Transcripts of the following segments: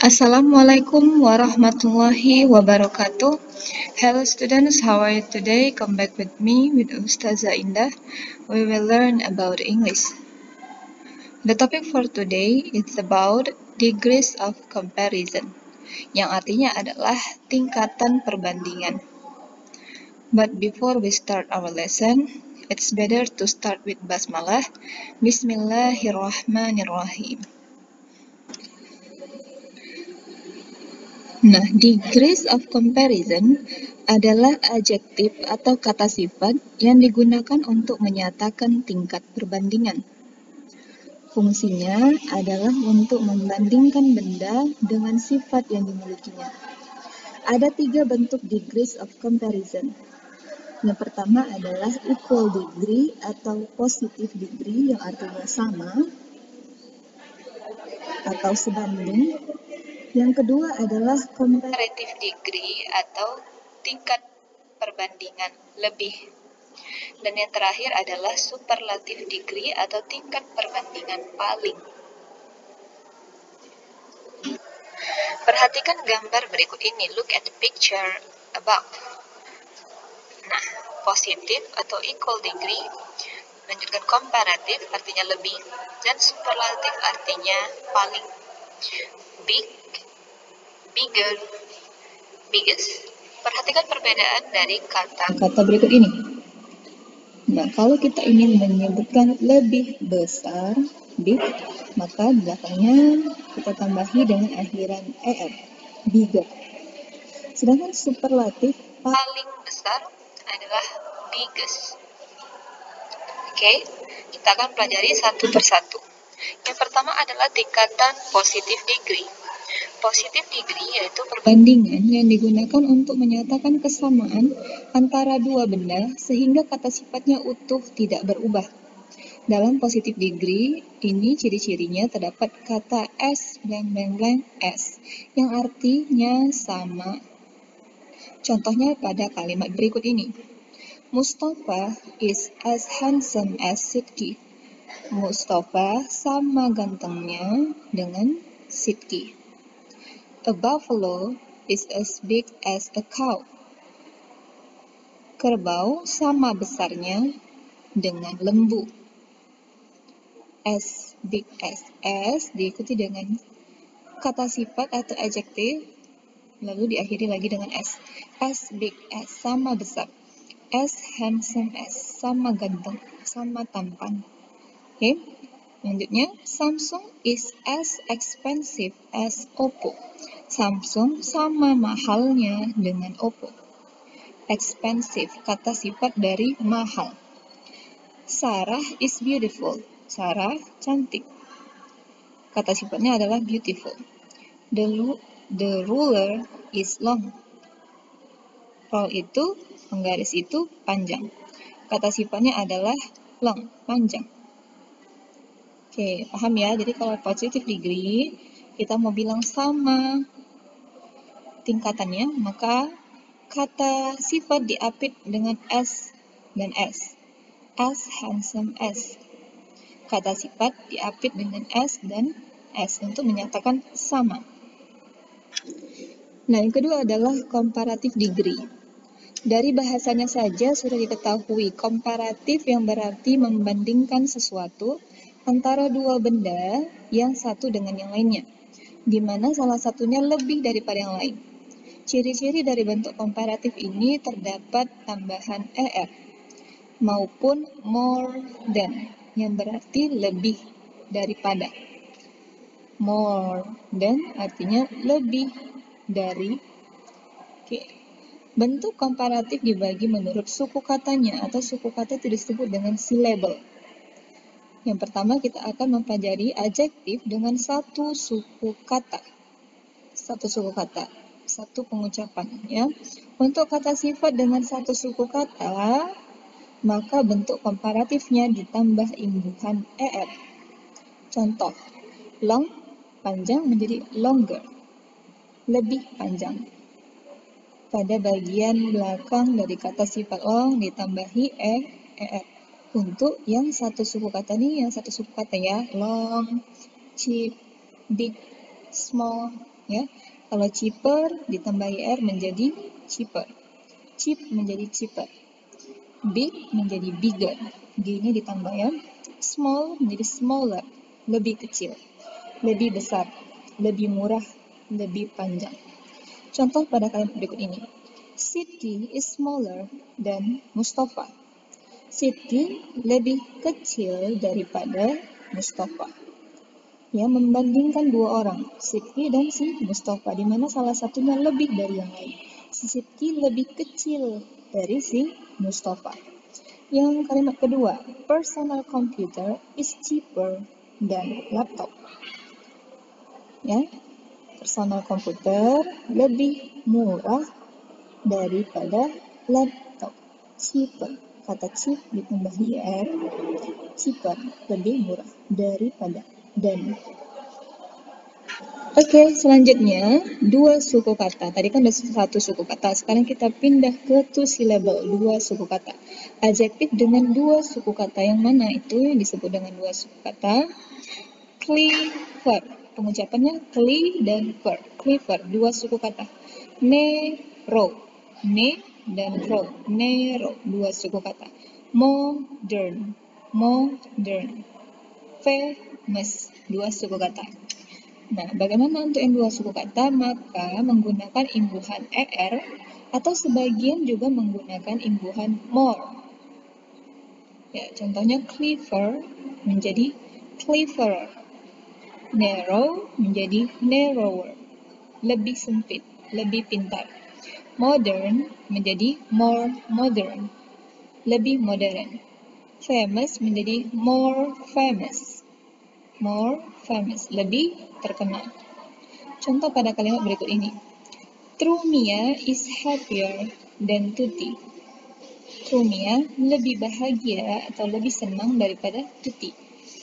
Assalamualaikum warahmatullahi wabarakatuh. Hello students, how are you today? Come back with me with Ustazah Indah. We will learn about English. The topic for today is about degrees of comparison, yang artinya adalah tingkatan perbandingan. But before we start our lesson, it's better to start with basmalah. Bismillahirrahmanirrahim. Nah, degrees of comparison adalah adjektif atau kata sifat yang digunakan untuk menyatakan tingkat perbandingan. Fungsinya adalah untuk membandingkan benda dengan sifat yang dimilikinya. Ada 3 bentuk degrees of comparison. Yang pertama adalah equal degree atau positive degree yang artinya sama atau sebanding. Yang kedua adalah comparative degree atau tingkat perbandingan lebih. Dan yang terakhir adalah superlative degree atau tingkat perbandingan paling. Perhatikan gambar berikut ini. Look at the picture above. Nah, positive atau equal degree, lanjutkan comparative artinya lebih, dan superlative artinya paling. Big, bigger, biggest. Perhatikan perbedaan dari kata-kata berikut ini. Nah, kalau kita ingin menyebutkan lebih besar, big, maka belakangnya kita tambahi dengan akhiran er, bigger. Sedangkan superlatif paling besar adalah biggest. Oke, kita akan pelajari satu persatu. Yang pertama adalah tingkatan positive degree. Positive degree yaitu perbandingan yang digunakan untuk menyatakan kesamaan antara dua benda sehingga kata sifatnya utuh tidak berubah. Dalam positive degree ini ciri-cirinya terdapat kata S S yang artinya sama. Contohnya pada kalimat berikut ini. Mustafa is as handsome as Sidki. Mustafa sama gantengnya dengan Sidki. A buffalo is as big as a cow. Kerbau sama besarnya dengan lembu. As big as diikuti dengan kata sifat atau adjektif, lalu diakhiri lagi dengan s. As big as sama besar. As handsome as sama ganteng, sama tampan. Oke. Selanjutnya, Samsung is as expensive as Oppo. Samsung sama mahalnya dengan Oppo. Expensive, kata sifat dari mahal. Sarah is beautiful. Sarah cantik. Kata sifatnya adalah beautiful. The ruler is long. Roll itu, penggaris itu panjang. Kata sifatnya adalah long, panjang. Oke, paham ya? Jadi kalau positive degree, kita mau bilang sama tingkatannya, maka kata sifat diapit dengan S dan S. As handsome as. Kata sifat diapit dengan S dan S untuk menyatakan sama. Nah, yang kedua adalah comparative degree. Dari bahasanya saja sudah diketahui komparatif yang berarti membandingkan sesuatu antara dua benda yang satu dengan yang lainnya, di mana salah satunya lebih daripada yang lain. Ciri-ciri dari bentuk komparatif ini terdapat tambahan er maupun more than yang berarti lebih daripada. More than artinya lebih dari. Oke. Bentuk komparatif dibagi menurut suku katanya atau suku kata itu disebut dengan syllable. Yang pertama kita akan mempelajari adjektif dengan satu suku kata. Satu pengucapan ya. Untuk kata sifat dengan satu suku kata, maka bentuk komparatifnya ditambah imbuhan er. Contoh, long, panjang menjadi longer, lebih panjang. Pada bagian belakang dari kata sifat long ditambahi er. Untuk yang satu suku kata nih, yang satu suku kata ya, long, cheap, big, small, Ya, kalau cheaper ditambah er menjadi cheaper. Cheap menjadi cheaper. Big menjadi bigger. G-nya ditambah ya. Small menjadi smaller, lebih kecil. Lebih besar, lebih murah, lebih panjang. Contoh pada kalimat berikut ini. Siti is smaller than Mustafa. Siti lebih kecil daripada Mustafa. Ya, membandingkan dua orang, Siti dan si Mustafa, di mana salah satunya lebih dari yang lain. Si Siti lebih kecil dari si Mustafa. Yang kalimat kedua, personal computer is cheaper than laptop. Ya, personal komputer lebih murah daripada laptop. Cheaper, kata cheap ditambah er, cheaper, lebih murah daripada dan. Oke, selanjutnya dua suku kata. Tadi kan ada satu suku kata, sekarang kita pindah ke two syllable, dua suku kata. Adjektif dengan dua suku kata yang mana itu yang disebut dengan dua suku kata? Clever. Pengucapannya cli dan ver. Clever, dua suku kata. Narrow. Ne dan row. Narrow, dua suku kata. Modern. Modern. Famous, dua suku kata. Nah, bagaimana untuk yang dua suku kata? Maka menggunakan imbuhan er atau sebagian juga menggunakan imbuhan more. Ya, contohnya clever menjadi cleverer. Narrow menjadi narrower, lebih sempit, lebih pintar. Modern menjadi more modern, lebih modern. Famous menjadi more famous, lebih terkenal. Contoh pada kalimat berikut ini. Trumia is happier than Tuti. Trumia lebih bahagia atau lebih senang daripada Tuti.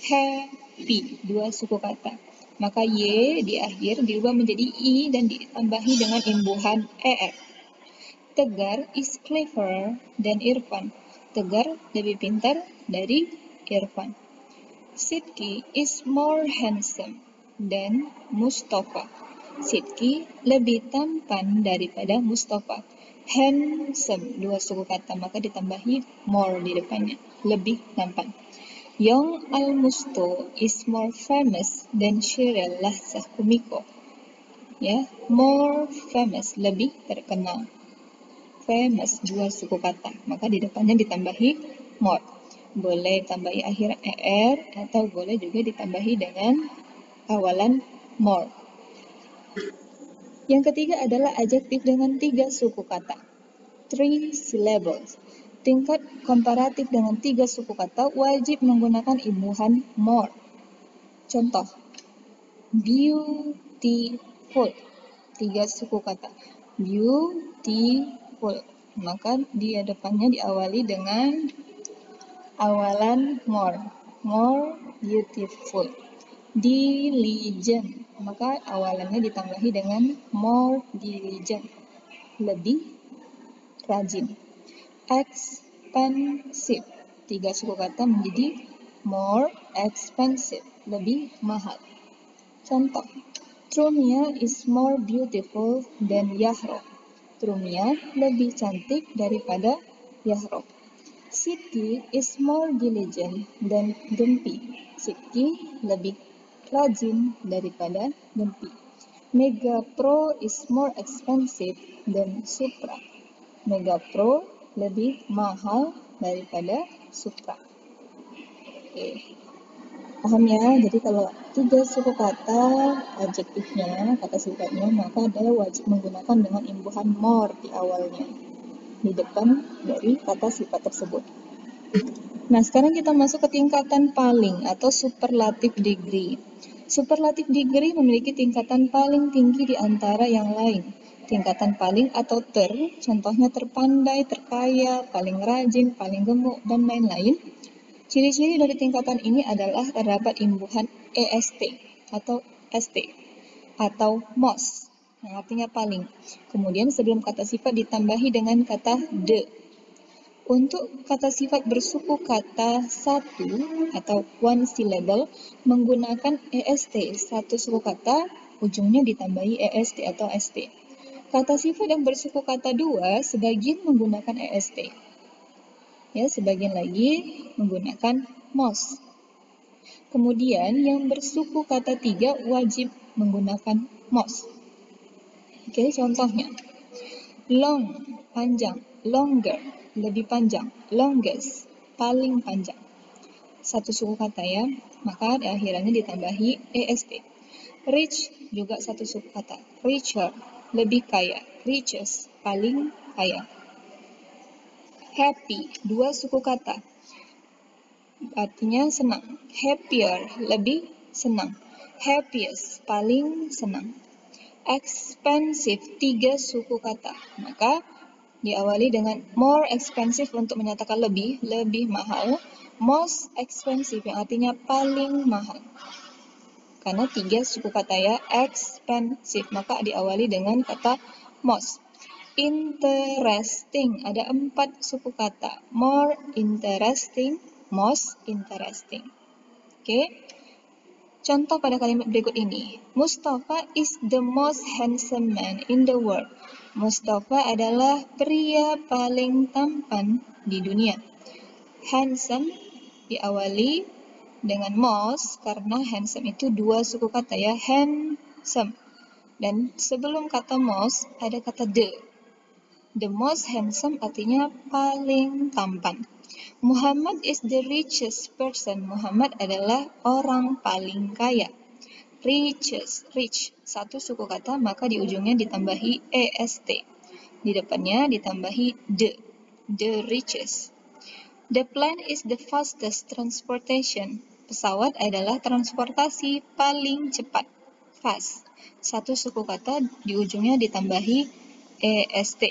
Happy, dua suku kata. Maka Y di akhir diubah menjadi I dan ditambahi dengan imbuhan ER. Tegar is cleverer than Irfan. Tegar lebih pintar dari Irfan. Sidki is more handsome than Mustafa. Sidki lebih tampan daripada Mustafa. Handsome, dua suku kata, maka ditambahi more di depannya, lebih tampan. Young Almusto is more famous than Cheryl Lahsah Kumiko. Ya, more famous, lebih terkenal. Famous, dua suku kata, maka di depannya ditambahi more. Boleh tambahi akhir er atau boleh juga ditambahi dengan awalan more. Yang ketiga adalah adjektif dengan tiga suku kata. Three syllables. Tingkat komparatif dengan tiga suku kata wajib menggunakan imbuhan more. Contoh, beautiful, tiga suku kata. Beautiful, maka di depannya diawali dengan awalan more. More beautiful. Diligent, maka awalannya ditambahi dengan more diligent, lebih rajin. Expensive, tiga suku kata menjadi more expensive, lebih mahal. Contoh, Trumia is more beautiful than Yahro. Trumia lebih cantik daripada Yahro. Siti is more diligent than Gempi. Siti lebih rajin daripada Gempi. Mega Pro is more expensive than Supra. Mega Pro lebih mahal daripada Supra. Oke. Paham ya? Jadi kalau tiga suku kata adjektifnya, kata sifatnya, maka ada wajib menggunakan dengan imbuhan more di awalnya, di depan dari kata sifat tersebut. Nah, sekarang kita masuk ke tingkatan paling atau superlative degree. Superlative degree memiliki tingkatan paling tinggi di antara yang lain. Tingkatan paling atau contohnya terpandai, terkaya, paling rajin, paling gemuk, dan lain-lain. Ciri-ciri dari tingkatan ini adalah terdapat imbuhan est atau st atau most, yang artinya paling. Kemudian sebelum kata sifat ditambahi dengan kata de. Untuk kata sifat bersuku kata satu atau one syllable menggunakan est, satu suku kata, ujungnya ditambahi est atau st. Kata sifat yang bersuku kata 2 sebagian menggunakan est. Ya, sebagian lagi menggunakan most. Kemudian yang bersuku kata 3 wajib menggunakan most. Oke, contohnya. Long, panjang. Longer, lebih panjang. Longest, paling panjang. Satu suku kata ya, maka di akhirannya ditambahi est. Rich juga satu suku kata. Richer, lebih kaya. Richest, paling kaya. Happy, dua suku kata. Artinya senang. Happier, lebih senang. Happiest, paling senang. Expensive, 3 suku kata. Maka diawali dengan more expensive untuk menyatakan lebih mahal. Most expensive yang artinya paling mahal. Karena 3 suku kata ya, expensive, maka diawali dengan kata most. Interesting, ada 4 suku kata. More interesting, most interesting. Oke. Contoh pada kalimat berikut ini. Mustafa is the most handsome man in the world. Mustafa adalah pria paling tampan di dunia. Handsome diawali dengan most karena handsome itu 2 suku kata ya. Handsome. Dan sebelum kata most ada kata the. The most handsome artinya paling tampan. Muhammad is the richest person. Muhammad adalah orang paling kaya. Richest, rich, satu suku kata, maka di ujungnya ditambahi est. Di depannya ditambahi the richest. The plane is the fastest transportation. Pesawat adalah transportasi paling cepat. Fast, satu suku kata, di ujungnya ditambahi est.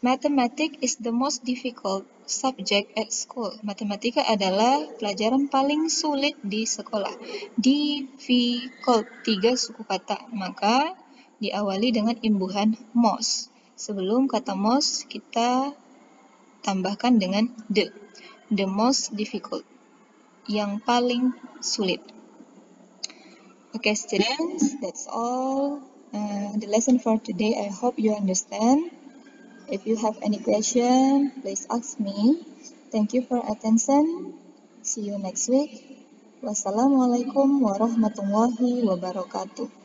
Mathematics is the most difficult subject at school. Matematika adalah pelajaran paling sulit di sekolah. Difficult, 3 suku kata. Maka diawali dengan imbuhan most. Sebelum kata most kita tambahkan dengan the. The most difficult, yang paling sulit. Okay students, that's all the lesson for today. I hope you understand. If you have any question, please ask me. Thank you for attention. See you next week. Wassalamualaikum warahmatullahi wabarakatuh.